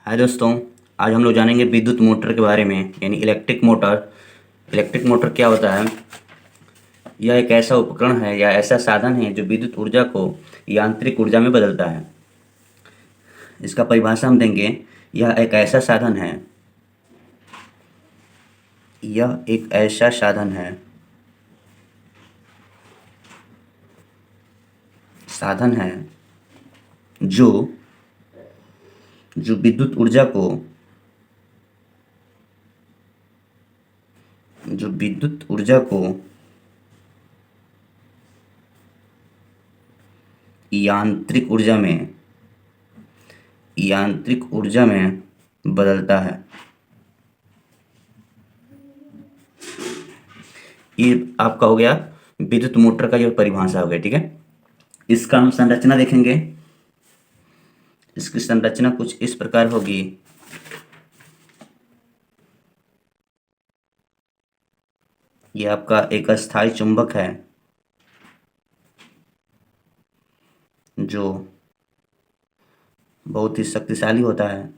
हाय दोस्तों। आज हम लोग जानेंगे विद्युत मोटर के बारे में, यानी इलेक्ट्रिक मोटर। इलेक्ट्रिक मोटर क्या होता है? यह एक ऐसा उपकरण है या ऐसा साधन है जो विद्युत ऊर्जा को यांत्रिक ऊर्जा में बदलता है। इसका परिभाषा हम देंगे। यह एक ऐसा साधन है यह एक ऐसा साधन है जो जो विद्युत ऊर्जा को जो विद्युत ऊर्जा को यांत्रिक ऊर्जा में बदलता है। ये आपका हो गया विद्युत मोटर का, ये परिभाषा हो गया। ठीक है, इसका हम संरचना देखेंगे। इसकी संरचना कुछ इस प्रकार होगी। ये आपका एक अस्थायी चुंबक है जो बहुत ही शक्तिशाली होता है।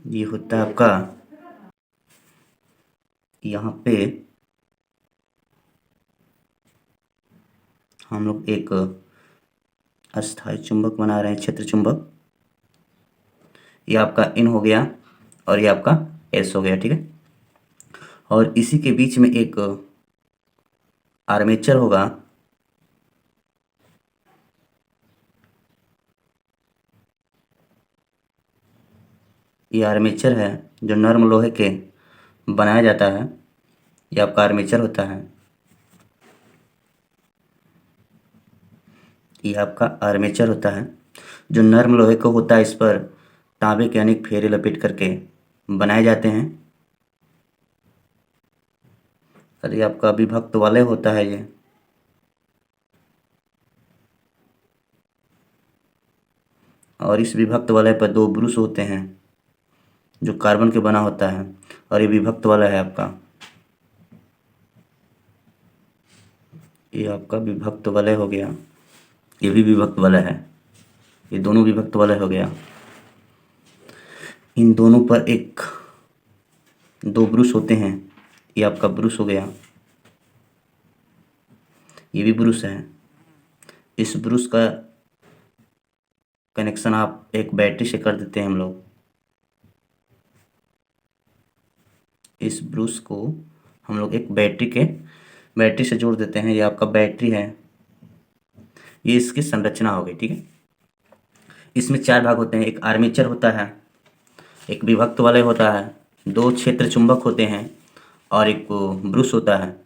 ये होता है आपका यहाँ पे हम लोग एक अस्थायी चुंबक बना रहे हैं, क्षेत्र चुंबक। ये आपका इन हो गया और ये आपका एस हो गया। ठीक है, और इसी के बीच में एक आर्मेचर होगा। ये आर्मेचर है जो नर्म लोहे के बनाया जाता है। ये आपका आर्मेचर होता है। ये आपका आर्मेचर होता है जो नर्म लोहे को होता है। इस पर तांबे के अनेक फेरे लपेट करके बनाए जाते हैं। और ये आपका विभक्त वलय होता है। ये और इस विभक्त वलय पर दो ब्रूस होते हैं जो कार्बन के बना होता है, और ये विभक्त वलय है आपका। ये आपका विभक्त वलय हो गया। ये भी विभक्त वलय है। ये दोनों विभक्त वलय हो गया। इन दोनों पर एक दो ब्रूस होते हैं। ये आपका ब्रूस हो गया। ये भी ब्रूस है। इस ब्रूस का कनेक्शन आप एक बैटरी से कर देते हैं हम लोग। इस ब्रूस को हम लोग एक बैटरी से जोड़ देते हैं। ये आपका बैटरी है। ये इसकी संरचना हो गई। ठीक है, इसमें चार भाग होते हैं। एक आर्मेचर होता है, एक विभक्त वलय होता है, दो क्षेत्र चुंबक होते हैं, और एक ब्रूस होता है।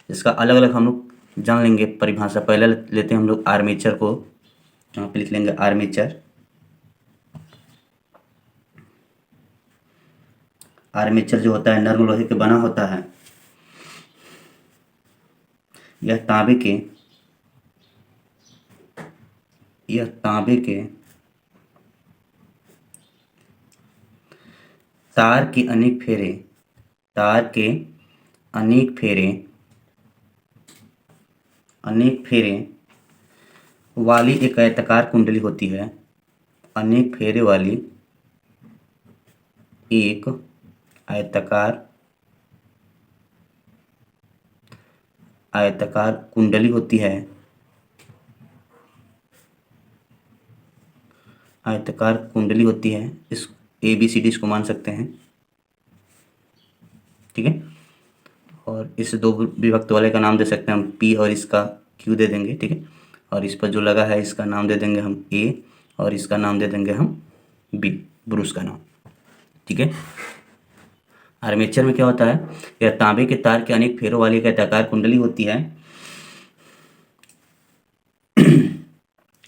इसका अलग अलग हम लोग जान लेंगे परिभाषा। पहले लेते हैं हम लोग आर्मेचर को। यहाँ पे लिख लेंगे आर्मेचर। आर्मेचर जो होता है नर्म लोहे के बना होता है। यह तांबे के तार के अनेक फेरे वाली एक आयताकार कुंडली होती है। अनेक फेरे वाली एक आयताकार कुंडली होती है। आयताकार कुंडली होती है। इस ABCD इसको मान सकते हैं। ठीक है, और इस दो विभक्त वाले का नाम दे सकते हैं हम P, और इसका Q दे देंगे। ठीक है, और इस पर जो लगा है इसका नाम दे देंगे हम A, और इसका नाम दे देंगे हम B, ब्रूस का नाम। ठीक है, आर्मेचर में क्या होता है? यह तांबे के तार के अनेक फेरों वाली एक आयताकार कुंडली होती है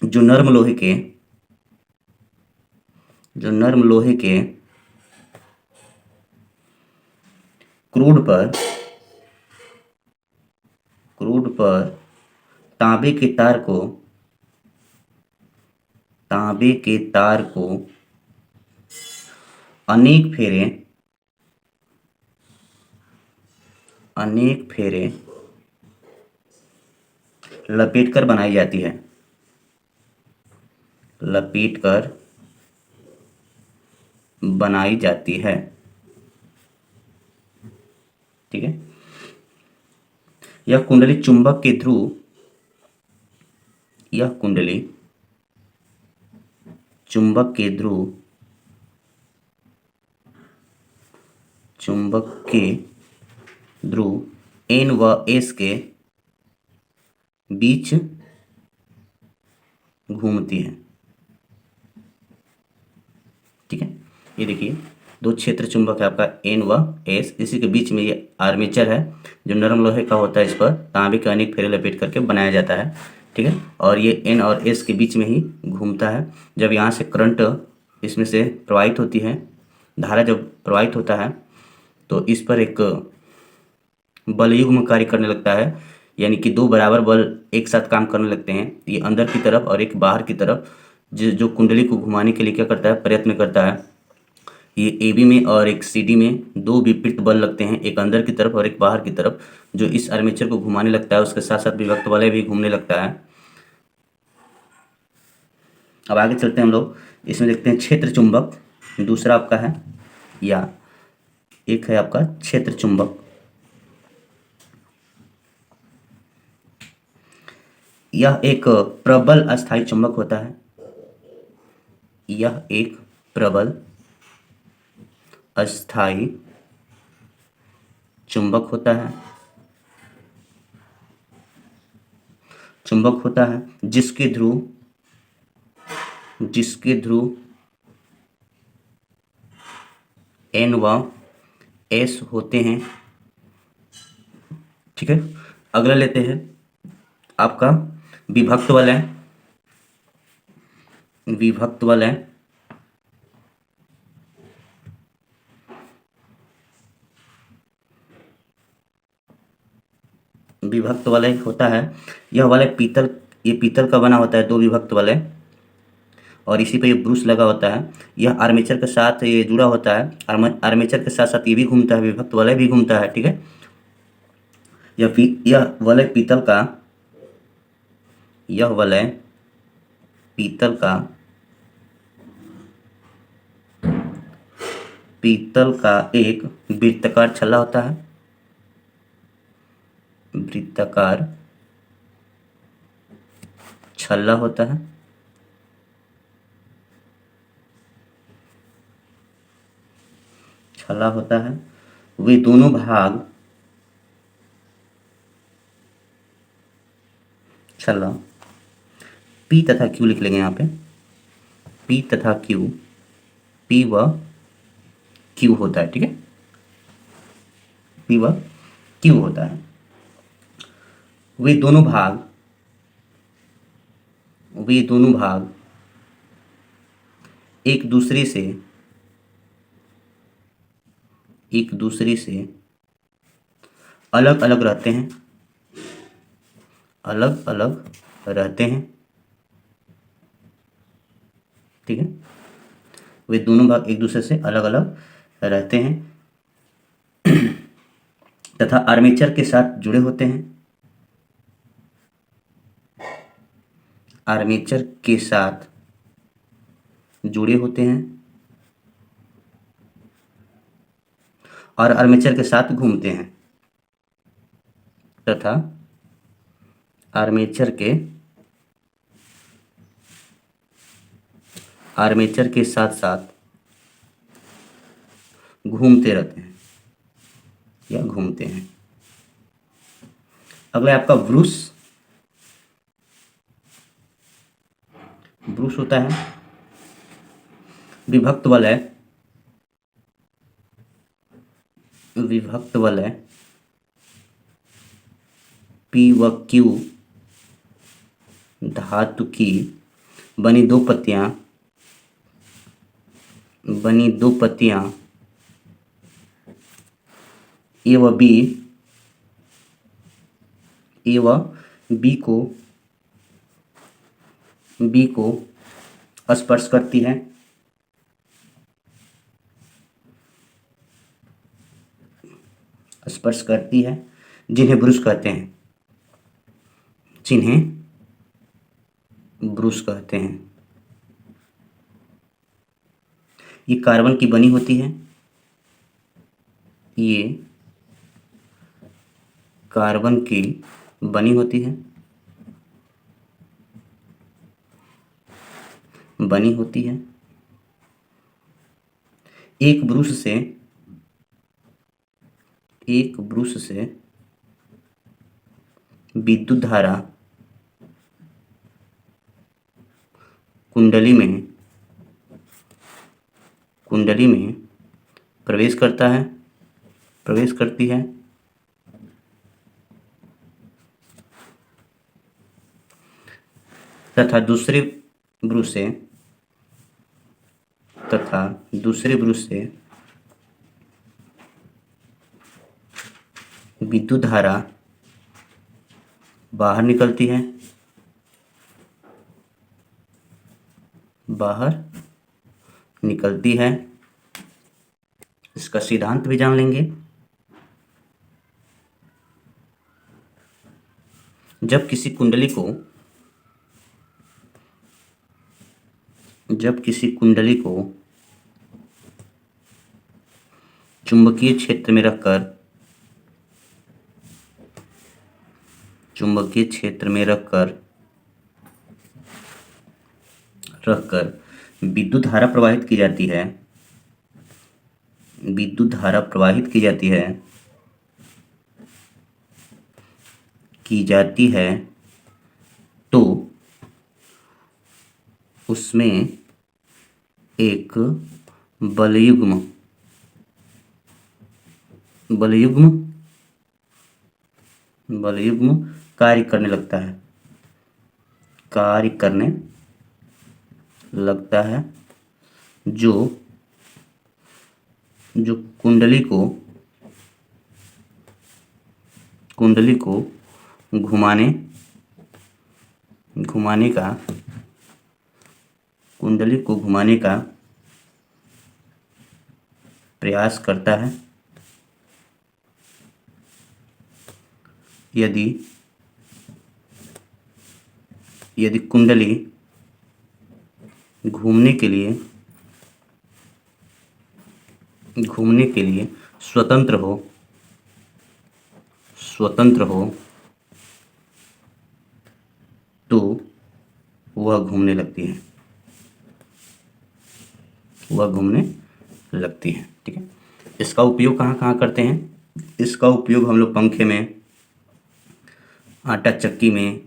जो नर्म लोहे के क्रूड पर तांबे के तार को अनेक फेरे लपेट कर बनाई जाती है, लपेट कर बनाई जाती है। ठीक है। यह कुंडली चुंबक के ध्रुव, यह कुंडली चुंबक के ध्रुव, चुंबक के ध्रुव N व S के बीच घूमती है। ठीक है। ये देखिए दो क्षेत्र चुंबक है आपका N व S, इसी के बीच में ये आर्मेचर है जो नरम लोहे का होता है, इस पर तांबे के अनेक फेरे लपेट करके बनाया जाता है। ठीक है। और ये N और S के बीच में ही घूमता है। जब यहाँ से करंट इसमें से प्रवाहित होती है, धारा जब प्रवाहित होता है तो इस पर एक बल युग्म कार्य करने लगता है, यानी कि दो बराबर बल एक साथ काम करने लगते हैं। ये अंदर की तरफ और एक बाहर की तरफ जो कुंडली को घुमाने के लिए क्या करता है, प्रयत्न करता है। ये ए बी में और एक सी डी में दो विपरीत बल लगते हैं, एक अंदर की तरफ और एक बाहर की तरफ, जो इस आर्मेचर को घुमाने लगता है। उसके साथ साथ विभक्त वलय भी घूमने लगता है। अब आगे चलते हैं हम लोग, इसमें देखते हैं क्षेत्र चुंबक। दूसरा आपका है, या एक है आपका क्षेत्र चुंबक। यह एक प्रबल अस्थायी चुंबक होता है। यह एक प्रबल अस्थायी चुंबक होता है, चुंबक होता है जिसके ध्रुव N व S होते हैं। ठीक है। अगला लेते हैं आपका विभक्त वलय। विभक्त वलय विभक्त वलय होता है। यह वलय पीतल, ये पीतल का बना होता है, दो विभक्त वलय, और इसी पे ये ब्रूस लगा होता है। यह आर्मेचर के साथ ये जुड़ा होता है, आर्मेचर के साथ साथ ये भी घूमता है, विभक्त वलय भी घूमता है। ठीक है। यह वलय पीतल का, यह वलय पीतल का, पीतल का एक वृत्ताकार छल्ला होता है। वृत्ताकार छल्ला होता है। छल्ला होता है। वे दोनों भाग, छल्ला P तथा Q लिख लेंगे यहाँ पे, P तथा Q, P व Q होता है। ठीक है। P व Q होता है। वे दोनों भाग, वे दोनों भाग एक दूसरे से, एक दूसरे से अलग अलग रहते हैं, अलग अलग रहते हैं। ठीक है। वे दोनों भाग एक दूसरे से अलग अलग रहते हैं तथा आर्मेचर के साथ जुड़े होते हैं। आर्मेचर के साथ जुड़े होते हैं और आर्मेचर के साथ घूमते हैं तथा आर्मेचर के साथ साथ घूमते रहते हैं या घूमते हैं। अगला आपका ब्रूस। ब्रूस होता है विभक्त वलय, विभक्त वलय P व Q धातु की बनी दो पत्तियां, बनी दो पत्तियां A व B, A व B को स्पर्श करती है। स्पर्श करती है, जिन्हें ब्रूस कहते हैं, जिन्हें ब्रूस कहते हैं। ये कार्बन की बनी होती है, ये कार्बन की बनी होती है, बनी होती है। एक ब्रूस से विद्युत धारा कुंडली में प्रवेश करती है तथा दूसरे ब्रूस से विद्युत धारा बाहर निकलती है। इसका सिद्धांत भी जान लेंगे। जब किसी कुंडली को चुंबकीय क्षेत्र में रखकर विद्युत धारा प्रवाहित की जाती है तो उसमें एक बलयुग्म कार्य करने लगता है जो कुंडली को घुमाने का प्रयास करता है। यदि कुंडली घूमने के लिए स्वतंत्र हो तो वह घूमने लगती है। ठीक है, इसका उपयोग कहाँ करते हैं? इसका उपयोग हम लोग पंखे में, आटा चक्की में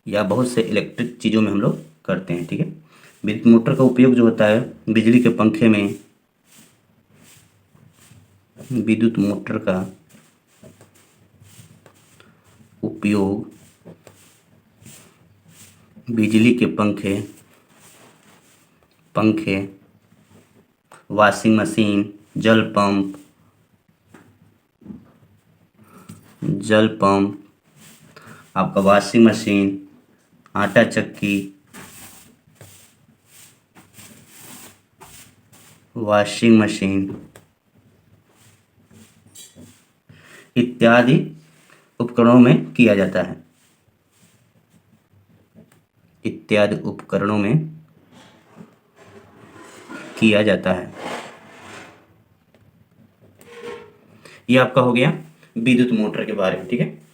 या बहुत से इलेक्ट्रिक चीज़ों में हम लोग करते हैं। ठीक है, विद्युत मोटर का उपयोग जो होता है बिजली के पंखे में, विद्युत मोटर का उपयोग बिजली के पंखे, वॉशिंग मशीन, जल पंप, आपका वॉशिंग मशीन, आटा चक्की, इत्यादि उपकरणों में किया जाता है। ये आपका हो गया विद्युत मोटर के बारे में। ठीक है,